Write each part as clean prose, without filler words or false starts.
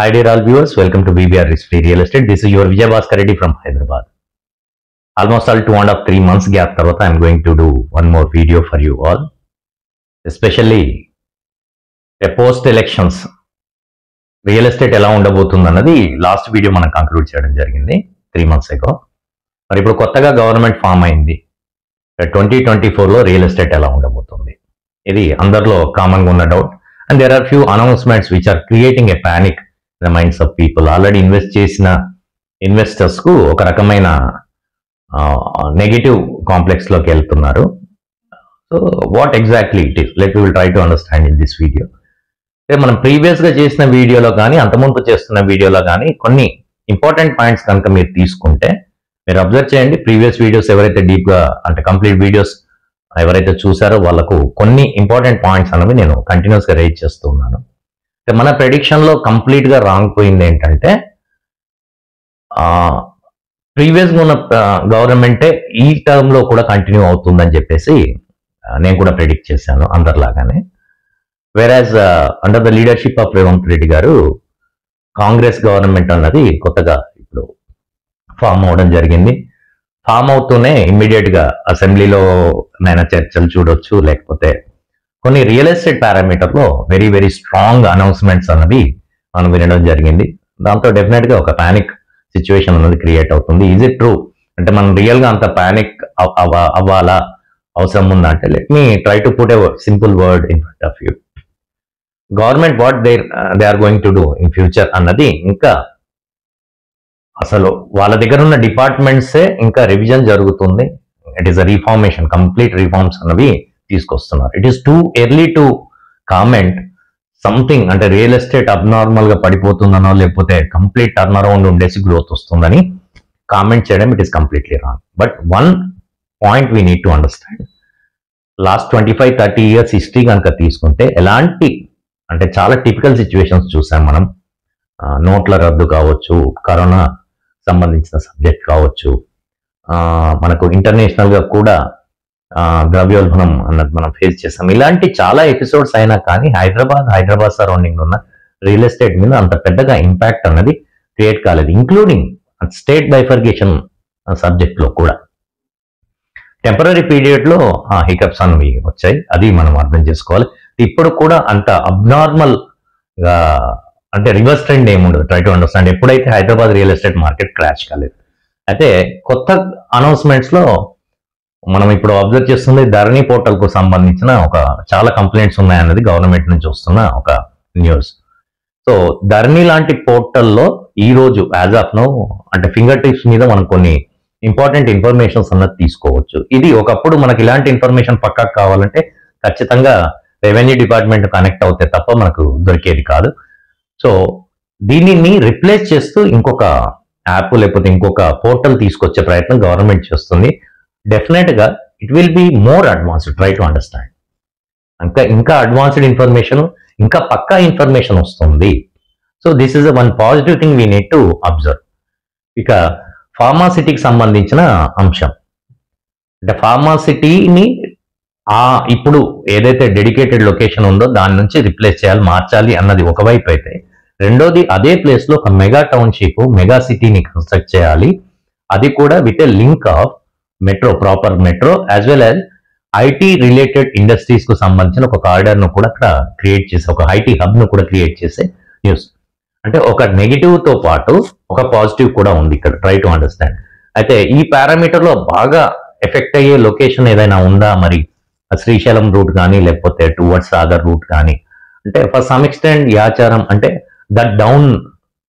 Hi dear all viewers, welcome to BBR Risk-Free Real Estate. This is your Vijay Bhaskar Reddy from Hyderabad. Almost all 2.5-3 months gap tarvata I am going to do one more video for you all. Especially a post elections real estate ఎలా ఉండబోతుంది అన్నది last video మనం conclude చేయడం జరిగింది 3 months ago. మరి ఇప్పుడు కొత్తగా government form అయింది. 2024లో రియల్ ఎస్టేట్ ఎలా ఉండబోతుంది ఇది అందరిలో కామన్ గా ఉన్న doubt. And there are few announcements which are creating a panic in the minds of people. Already invest చేసిన ఇన్వెస్టర్స్ కు ఒక రకమైన నెగటివ్ కాంప్లెక్స్ లోకి వెళ్తున్నారు. So what exactly it is, let will try to understand in this video. మనం previous గా చేసిన వీడియోలో కానీ అంతకుముందు చేస్తున్న వీడియోలో కానీ కొన్ని ఇంపార్టెంట్ పాయింట్స్ కనుక మీరు తీసుకుంటే మీరు అబ్జర్వ్ చేయండి. ప్రీవియస్ వీడియోస్ ఎవరైతే డీప్ గా అంటే కంప్లీట్ వీడియోస్ ఎవరైతే చూసారో వాళ్ళకు కొన్ని ఇంపార్టెంట్ పాయింట్స్ అనేవి నేను కంటిన్యూస్ గా రైజ్ చేస్తూ ఉన్నాను. మన ప్రెడిక్షన్ లో కంప్లీట్ గా రాంగ్ పోయింది ఏంటంటే ప్రీవియస్ గా ఉన్న గవర్నమెంటే ఈ టర్మ్ లో కూడా కంటిన్యూ అవుతుందని చెప్పేసి నేను కూడా ప్రెడిక్ట్ చేశాను అందరిలాగానే. వెరాజ్ under the leadership of Revanth Reddy గారు కాంగ్రెస్ గవర్నమెంట్ అన్నది కొత్తగా ఇప్పుడు ఫామ్ అవడం జరిగింది. ఫామ్ అవుతూనే ఇమ్మీడియట్ గా అసెంబ్లీలో నైనా చర్చలు చూడొచ్చు, లేకపోతే కొన్ని రియల్ ఎస్టేట్ పారామీటర్ లో వెరీ వెరీ స్ట్రాంగ్ అనౌన్స్మెంట్స్ అన్నవి మనం వినడం జరిగింది. దాంతో డెఫినెట్ గా ఒక పానిక్ సిచ్యువేషన్ అన్నది క్రియేట్ అవుతుంది. ఈజ్ ఇట్ ట్రూ అంటే మనం రియల్ గా అంత పానిక్ అవ్వాలా, అవసరం ఉందా అంటే let me try to put a simple word in front of you. Government what they are going to do in future అన్నది ఇంకా అసలు వాళ్ళ దగ్గర ఉన్న డిపార్ట్మెంట్సే ఇంకా రివిజన్ జరుగుతుంది. It is a reformation, complete reforms అన్నవి తీసుకొస్తున్నారు. It is too early to comment something అంటే రియల్ ఎస్టేట్ అబ్నార్మల్ గా పడిపోతుందనో లేకపోతే కంప్లీట్ టర్న్ అరౌండ్ ఉండేసి గ్రోత్ వస్తుందని కామెంట్ చేయడం it is completely wrong. But one point we need to understand, last 25-30 years history కనుక తీసుకుంటే ఎలాంటి అంటే చాలా టిపికల్ సిచ్యువేషన్స్ చూసాం మనం. నోట్ల రద్దు కావచ్చు, కరోనా సంబంధించిన సబ్జెక్ట్ కావచ్చు, మనకు ఇంటర్నేషనల్ గా కూడా ద్రవ్యోల్బణం అన్నది మనం ఫేస్ చేసాం. ఇలాంటి చాలా ఎపిసోడ్స్ అయినా కానీ హైదరాబాద్ సరౌండింగ్ ఉన్న రియల్ ఎస్టేట్ మీద అంత పెద్దగా ఇంపాక్ట్ అన్నది క్రియేట్ కాలేదు. ఇంక్లూడింగ్ స్టేట్ బైఫర్గేషన్ సబ్జెక్ట్ లో కూడా టెంపరీ పీరియడ్ లో హికప్స్ అనేవి వచ్చాయి, అది మనం అర్థం చేసుకోవాలి. ఇప్పుడు కూడా అంత అబ్నార్మల్ గా అంటే రివర్స్ ట్రెండ్ ఏముండదు. Try to understand. ఎప్పుడైతే Hyderabad real estate market crash కాలేదు. అయితే కొత్త అనౌన్స్మెంట్స్ లో మనం ఇప్పుడు అబ్జర్వ్ చేస్తుంది ధరణి పోర్టల్ కు సంబంధించిన ఒక చాలా కంప్లైంట్స్ ఉన్నాయన్నది గవర్నమెంట్ నుంచి వస్తున్న ఒక న్యూస్. సో ధరణి లాంటి పోర్టల్లో ఈ రోజు యాజ్ ఆఫ్ నో అంటే ఫింగర్ టిప్స్ మీద మనం కొన్ని ఇంపార్టెంట్ ఇన్ఫర్మేషన్స్ అన్నది తీసుకోవచ్చు. ఇది ఒకప్పుడు మనకి ఇలాంటి ఇన్ఫర్మేషన్ పక్కాకు కావాలంటే ఖచ్చితంగా రెవెన్యూ డిపార్ట్మెంట్ కనెక్ట్ అవుతే తప్ప మనకు దొరికేది కాదు. సో దీనిని రిప్లేస్ చేస్తూ ఇంకొక యాప్ లేకపోతే ఇంకొక పోర్టల్ తీసుకొచ్చే ప్రయత్నం గవర్నమెంట్ చేస్తుంది. డెఫినెట్ గా it will be more advanced. Try to understand. ఇంకా అడ్వాన్స్డ్ ఇన్ఫర్మేషన్, ఇంకా పక్కా ఇన్ఫర్మేషన్ వస్తుంది. So this is one positive thing we need to observe. ఇక ఫార్మాసిటీకి సంబంధించిన అంశం అంటే ఫార్మాసిటీని ఇప్పుడు ఏదైతే డెడికేటెడ్ లొకేషన్ ఉందో దాని నుంచి రిప్లేస్ చేయాలి, మార్చాలి అన్నది ఒకవైపు అయితే, రెండోది అదే ప్లేస్ లో ఒక మెగా టౌన్షిప్, మెగా సిటీని కన్స్ట్రక్ట్ చేయాలి. అది కూడా with a link of metro, proper metro as well as IT related industries కు సంబంధించిన ఒక కారిడార్ ను కూడా అక్కడ క్రియేట్ చేసే, ఒక ఐటీ హబ్ ను కూడా క్రియేట్ చేసే న్యూస్. అంటే ఒక నెగిటివ్ తో పాటు ఒక పాజిటివ్ కూడా ఉంది ఇక్కడ. Try to understand. అయితే ఈ పారామీటర్ లో బాగా ఎఫెక్ట్ అయ్యే లొకేషన్ ఏదైనా ఉందా, మరి శ్రీశైలం రూట్ కానీ లేకపోతే టువర్డ్స్ సాగర్ రూట్ కానీ అంటే ఫర్ సమ్ ఎక్స్టెంట్ యాచారం అంటే దట్ డౌన్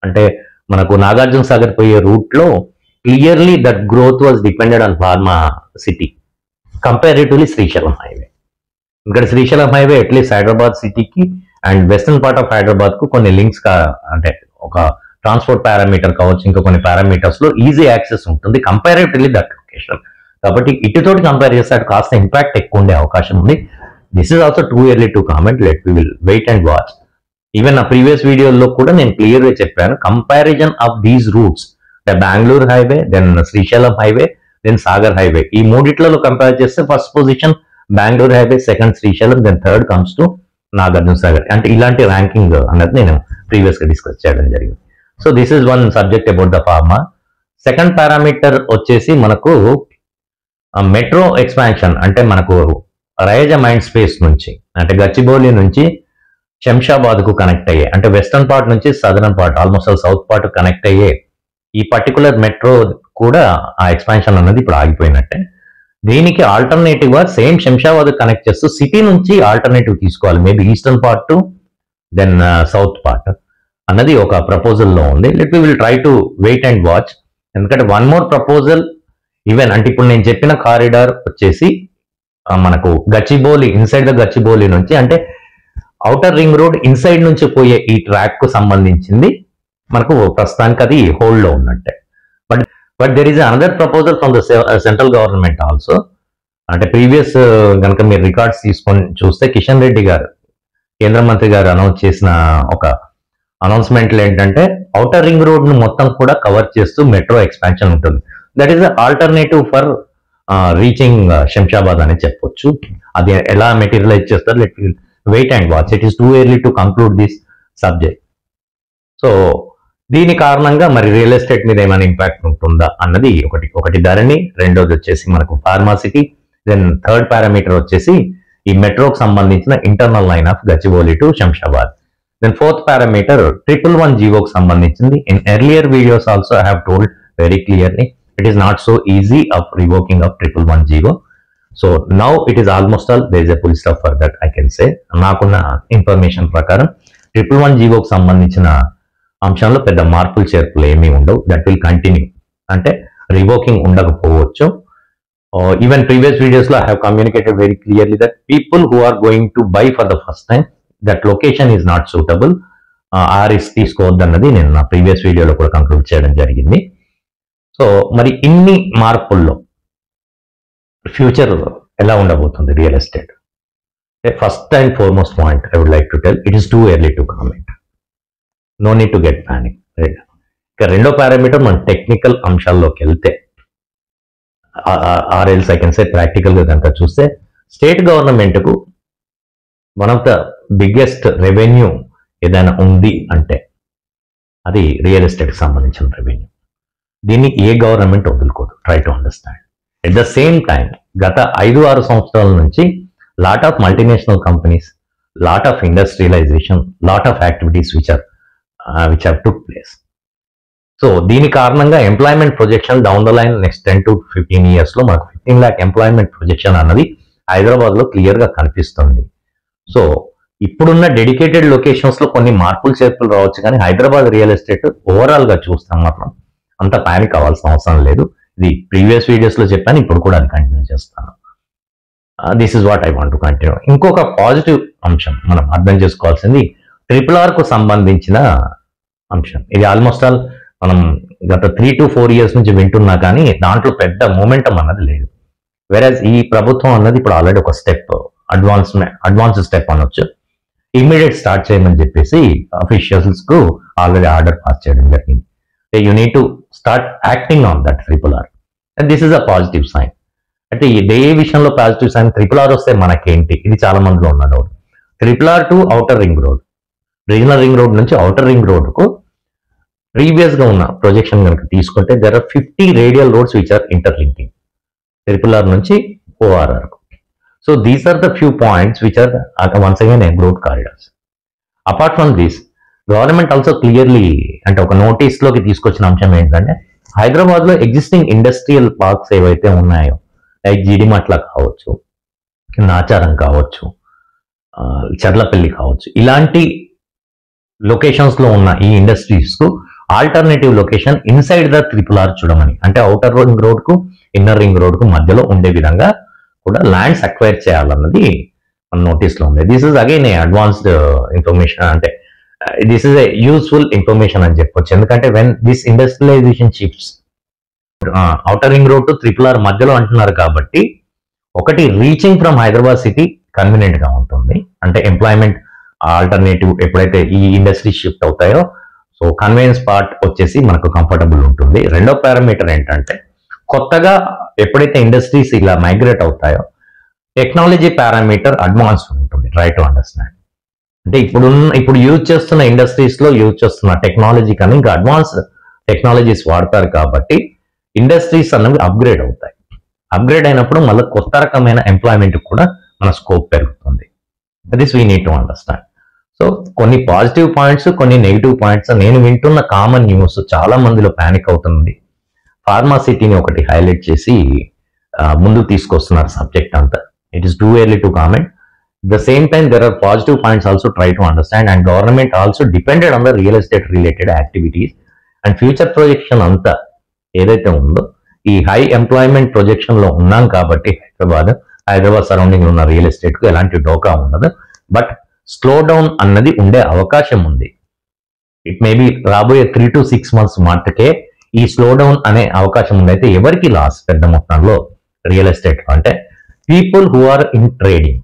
అంటే మనకు నాగార్జున సాగర్ పోయే రూట్ లో clearly that growth was depended on pharma city comparatively Srisailam highway. ఇక్కడ శ్రీశైలం హైవే అట్లీస్ట్ హైదరాబాద్ సిటీకి and western part of Hyderabad కు కొన్ని లింక్స్ అంటే ఒక ట్రాన్స్పోర్ట్ పారామీటర్ కావచ్చు, ఇంకా కొన్ని పారామీటర్స్ లో ఈజీ యాక్సెస్ ఉంటుంది కంపారిటివ్లీ దట్ లొకేషన్. కాబట్టి ఇటుతోటి కంపేర్ చేస్తే అటు కాస్త ఇంపాక్ట్ ఎక్కువ ఉండే అవకాశం ఉంది. This is also too early to comment. Let we will wait and watch. Even నా ప్రీవియస్ వీడియోలో కూడా నేను క్లియర్ గా చెప్పాను comparison of these routes, Bengaluru highway, then Srisailam highway, then Sagar highway. ఈ మూడిట్లలో కంపేర్ చేస్తే first position Bengaluru highway, second Srisailam, then third comes to Nagarjuna Sagar, అంటే ఇలాంటి ర్యాంకింగ్ అన్నది నేను ప్రీవియస్ గా డిస్కస్ చేయడం జరిగింది. So this is one subject about the pharma. Second parameter వచ్చేసి మనకు మెట్రో ఎక్స్పాన్షన్, అంటే మనకు రైజ మైండ్ స్పేస్ నుంచి, అంటే గచ్చిబౌలి నుంచి శంషాబాద్ కు కనెక్ట్ అయ్యే, అంటే వెస్టర్న్ పార్ట్ నుంచి southern part, almost south part connect అయ్యే ఈ పర్టికులర్ మెట్రో కూడా ఆ ఎక్స్పాన్షన్ అన్నది ఇప్పుడు ఆగిపోయినట్టే. దీనికి ఆల్టర్నేటివ్ గా సేమ్ శంషాబాద్ కనెక్ట్ చేస్తూ సిటీ నుంచి ఆల్టర్నేటివ్ తీసుకోవాలి, maybe eastern part to then south part అన్నది ఒక ప్రపోజల్ లో ఉంది. Let we will try to wait and watch. ఎందుకంటే వన్ మోర్ ప్రపోజల్ ఈవెన్, అంటే ఇప్పుడు నేను చెప్పిన కారిడార్ వచ్చేసి మనకు గచ్చిబౌలి, ఇన్సైడ్ ద గచ్చిబౌలి నుంచి, అంటే ఔటర్ రింగ్ రోడ్ ఇన్సైడ్ నుంచి పోయే ఈ ట్రాక్ కు సంబంధించింది మనకు ప్రస్తుతానికి అది హోల్డ్ లో ఉన్నట్టే. But there is another proposal from the central government also. అంటే ప్రీవియస్ కనుక మీరు రికార్డ్స్ తీసుకొని చూస్తే కిషన్ రెడ్డి గారు, కేంద్ర మంత్రి గారు అనౌన్స్ చేసిన ఒక అనౌన్స్మెంట్లు ఏంటంటే ఔటర్ రింగ్ రోడ్ ను మొత్తం కూడా కవర్ చేస్తూ మెట్రో ఎక్స్పాన్షన్ ఉంటుంది. That is alternative for reaching Shamshabad అని చెప్పొచ్చు. అది ఎలా మెటీరియలైజ్ చేస్తారు, let wait and watch. It is too early to conclude this subject. So దీని కారణంగా మరి రియల్ ఎస్టేట్ మీద ఏమైనా ఇంపాక్ట్ ఉంటుందా అన్నది ఒకటి ధరణి, రెండోది వచ్చేసి మనకు ఫార్మాసిటీ, దెన్ థర్డ్ పారామీటర్ వచ్చేసి ఈ మెట్రోకి సంబంధించిన internal line of Gachibowli to Shamshabad. Then fourth parameter 111 జీవోకి సంబంధించింది. In earlier videos also I have told very clearly it is not so easy of revoking of 111 GO. So now it is almost all there is a full stop for that I can say. నాకున్న information ప్రకారం 111 జీవోకి సంబంధించిన అంశంలో పెద్ద మార్పులు చేర్పులు ఏమీ ఉండవు. That will continue, అంటే రివోకింగ్ ఉండకపోవచ్చు. ఈవెన్ ప్రీవియస్ వీడియోస్ లో I have communicated very clearly that people who are going to buy for the first time that location is not suitable, ఆ రిస్క్ తీసుకోవద్దన్నది నేను నా ప్రీవియస్ వీడియోలో కూడా కంక్లూడ్ చేయడం జరిగింది. సో మరి ఇన్ని మార్పుల్లో ఫ్యూచర్ ఎలా ఉండబోతుంది real estate? First and foremost point I would like to tell, it is too early to comment, no need to get panic. ఇక రెండో పారామీటర్ మనం టెక్నికల్ అంశాల్లోకి వెళ్తే, ఆర్ఎల్స్ ఐ కెన్ సే ప్రాక్టికల్ గా కనుక చూస్తే, స్టేట్ గవర్నమెంట్ కు one of the biggest revenue ఏదైనా ఉంది అంటే అది రియల్ ఎస్టేట్ కి సంబంధించిన రెవెన్యూ. దీన్ని ఏ గవర్నమెంట్ వదులుకోదు. Try to understand. At the same time గత 5-6 సంవత్సరాల నుంచి lot of multinational companies, lot of industrialisation, lot of activities which have took place. So దీని కారణంగా employment projection down the line next 10 to 15 years లో మనకు 15 lakh employment projection అన్నది హైదరాబాద్ లో clear గా కనిపిస్తుంది. సో ఇప్పుడున్న డెడికేటెడ్ లొకేషన్స్ లో కొన్ని మార్పులు చేర్పులు రావచ్చు, కానీ హైదరాబాద్ రియల్ ఎస్టేట్ ఓవరాల్ గా చూస్తాం మాత్రం అంత పానిక్ అవ్వాల్సిన అవసరం లేదు. ఇది ప్రీవియస్ వీడియోస్ లో చెప్పాను, ఇప్పుడు కూడా అది కంటిన్యూ చేస్తాను. This is what I want to continue. ఇంకొక పాజిటివ్ అంశం మనం అర్థం చేసుకోవాల్సింది RRR కు సంబంధించిన అంశం. ఇది ఆల్మోస్ట్ ఆల్ మనం గత 3 to 4 years నుంచి వింటున్నా కానీ దాంట్లో పెద్ద మూమెంటం అన్నది లేదు. వెరాజ్ ఈ ప్రభుత్వం అన్నది ఇప్పుడు ఆల్రెడీ ఒక స్టెప్ అడ్వాన్స్ స్టెప్ అనొచ్చు, ఇమ్మీడియట్ స్టార్ట్ చేయమని చెప్పేసి అఫీషియల్స్ కు ఆల్రెడీ ఆర్డర్ పాస్ చేయడం జరిగింది. You need to start acting on that RRR, and this is a positive sign. అంటే ఏ విషయంలో పాజిటివ్ సైన్? RRR వస్తే మనకేంటి, ఇది చాలా మందిలో ఉన్న doubt. RRR to outer ring road, regional ring road నుంచి ఔటర్ రింగ్ రోడ్ కు ప్రీవియస్ గా ఉన్న ప్రొజెక్షన్ కనుక తీసుకుంటే there are 50 radial roads which are interlinking RRR నుంచి ORR కు. So these are the few points which are once again growth corridors. Apart from this, government also clearly, అంటే ఒక notice లోకి తీసుకొచ్చిన అంశం ఏంటంటే హైదరాబాద్ లో ఎగ్జిస్టింగ్ ఇండస్ట్రియల్ పార్క్స్ ఏవైతే ఉన్నాయో, లైక్ జీడిమట్ల కావచ్చు, నాచారం కావచ్చు, చర్లపల్లి కావచ్చు, ఇలాంటి లొకేషన్స్ లో ఉన్న ఈ ఇండస్ట్రీస్ కు alternative location inside the RRR చూడమని, అంటే ఔటర్ రింగ్ రోడ్ కు ఇన్నర్ రింగ్ రోడ్ కు మధ్యలో ఉండే విధంగా కూడా ల్యాండ్స్ అక్వైర్ చేయాలన్నది మన నోటీస్ లో ఉంది. This is again a advanced information, అంటే this is a useful information అని చెప్పొచ్చు. ఎందుకంటే when this industrialisation shifts outer ring road to RRR మధ్యలో అంటున్నారు కాబట్టి, ఒకటి reaching from Hyderabad city convenient గా ఉంటుంది, అంటే ఎంప్లాయ్మెంట్ ఆల్టర్నేటివ్ ఎప్పుడైతే ఈ ఇండస్ట్రీ షిఫ్ట్ అవుతాయో సో కన్వీనియన్స్ పార్ట్ వచ్చేసి మనకు కంఫర్టబుల్ ఉంటుంది. రెండో పారామీటర్ ఏంటంటే కొత్తగా ఎప్పుడైతే ఇండస్ట్రీస్ ఇలా మైగ్రేట్ అవుతాయో టెక్నాలజీ పారామీటర్ అడ్వాన్స్ ఉంటుంది. Try to understand. అంటే ఇప్పుడు యూజ్ చేస్తున్న ఇండస్ట్రీస్ లో యూజ్ చేస్తున్న టెక్నాలజీ కానీ ఇంకా అడ్వాన్స్ టెక్నాలజీస్ వాడతారు కాబట్టి ఇండస్ట్రీస్ అన్నవి అప్గ్రేడ్ అవుతాయి. అప్గ్రేడ్ అయినప్పుడు మళ్ళీ కొత్త రకమైన ఎంప్లాయ్మెంట్ కూడా మన స్కోప్ పెరుగుతుంది. This we need to understand. So కొన్ని పాజిటివ్ పాయింట్స్, కొన్ని నెగిటివ్ పాయింట్స్. నేను వింటున్న కామన్ న్యూస్, చాలా మందిలో ప్యానిక్ అవుతుంది. ఫార్మాసిటీని ఒకటి హైలైట్ చేసి ముందుకు తీసుకొస్తున్నారు సబ్జెక్ట్ అంతా. It is too early to comment. At the same time, there are positive points also try to understand, and government also depended on the real estate related activities and future projection అంతా ఏదైతే ఉందో ఈ high employment projection లో ఉన్నాం కాబట్టి Hyderabad surrounding ఉన్న real estate కు ఎలాంటి డోకా ఉండదు. బట్ స్లో డౌన్ అన్నది ఉండే అవకాశం ఉంది. ఇట్ మే బి రాబోయే 3 to 6 months మాటకే ఈ స్లో డౌన్ అనే అవకాశం ఉంది. అయితే ఎవరికి లాస్ పెద్ద మొత్తంలో రియల్ ఎస్టేట్ అంటే people who are in trading.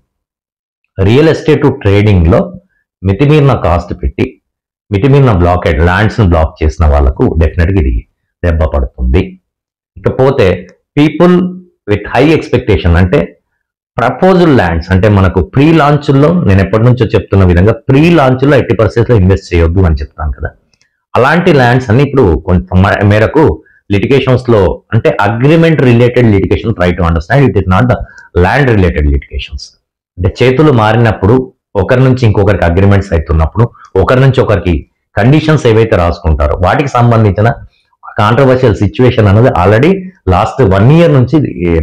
Real estate trading లో మితిమీరిన కాస్ట్ పెట్టి మితిమీరిన బ్లాకెడ్ ల్యాండ్స్ ను బ్లాక్ చేసిన వాళ్ళకు డెఫినెట్ గా ఇది దెబ్బ పడుతుంది. ఇకపోతే పీపుల్ విత్ హై ఎక్స్పెక్టేషన్ అంటే ప్రపోజల్ ల్యాండ్స్ అంటే మనకు ప్రీ లాంచ్ లో నేను ఎప్పటి నుంచో చెప్తున్న విధంగా ప్రీ లాంచ్ లో 80% లో ఇన్వెస్ట్ చేయొద్దు అని చెప్తాను కదా. అలాంటి ల్యాండ్స్ అన్ని ఇప్పుడు కొంత మేరకు లిటిగేషన్స్ లో అంటే agreement related litigation try to understand. It is not the land related litigations. అంటే చేతులు మారినప్పుడు ఒకరి నుంచి ఇంకొకరికి అగ్రిమెంట్స్ అవుతున్నప్పుడు ఒకరి నుంచి ఒకరికి కండిషన్స్ ఏవైతే రాసుకుంటారో వాటికి సంబంధించిన కాంట్రవర్షియల్ సిచ్యువేషన్ అనేది ఆల్రెడీ లాస్ట్ 1 year నుంచి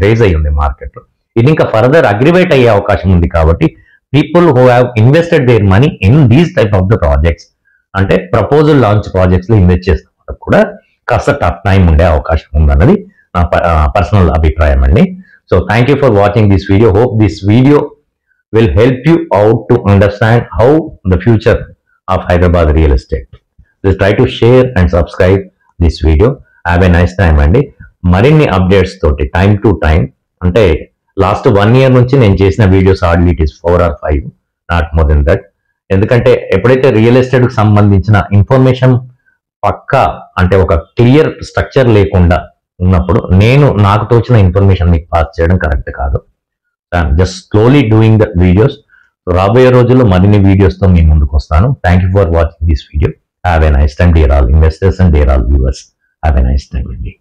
రేజ్ అయ్యి ఉంది మార్కెట్ లో. ఇది ఇంకా ఫర్దర్ అగ్రివేట్ అయ్యే అవకాశం ఉంది. కాబట్టి people who have invested their money in these type of the projects అంటే ప్రపోజల్ లాంచ్ ప్రాజెక్ట్స్ లో ఇన్వెస్ట్ చేసిన వాళ్ళకి కూడా కాస్త టఫ్ టైం ఉండే అవకాశం ఉందన్నది నా పర్సనల్ అభిప్రాయం అండి. So thank you for watching this video. Hope this video will help you out to understand how the future of Hyderabad real estate. Just try to share and subscribe this video. Have a nice time అండి. మరిన్ని updates తోటి time to time అంటే last 1 year నుంచి నేను చేసిన videos hardly it is 4 or 5, not more than that. ఎందుకంటే ఎప్పుడైతే real estate కు సంబంధించిన ఇన్ఫర్మేషన్ పక్కా అంటే ఒక క్లియర్ స్ట్రక్చర్ లేకుండా ఉన్నప్పుడు నాకు తోచిన ఇన్ఫర్మేషన్ మీకు పాస్ చేయడం కరెక్ట్ కాదు. Just slowly doing the videos. రాబోయే రోజుల్లో మరిన్ని వీడియోస్తో మీ ముందుకు వస్తాను. Thank you for watching this video. Have a nice time dear all investors and dear all viewers. Have a nice time అండి.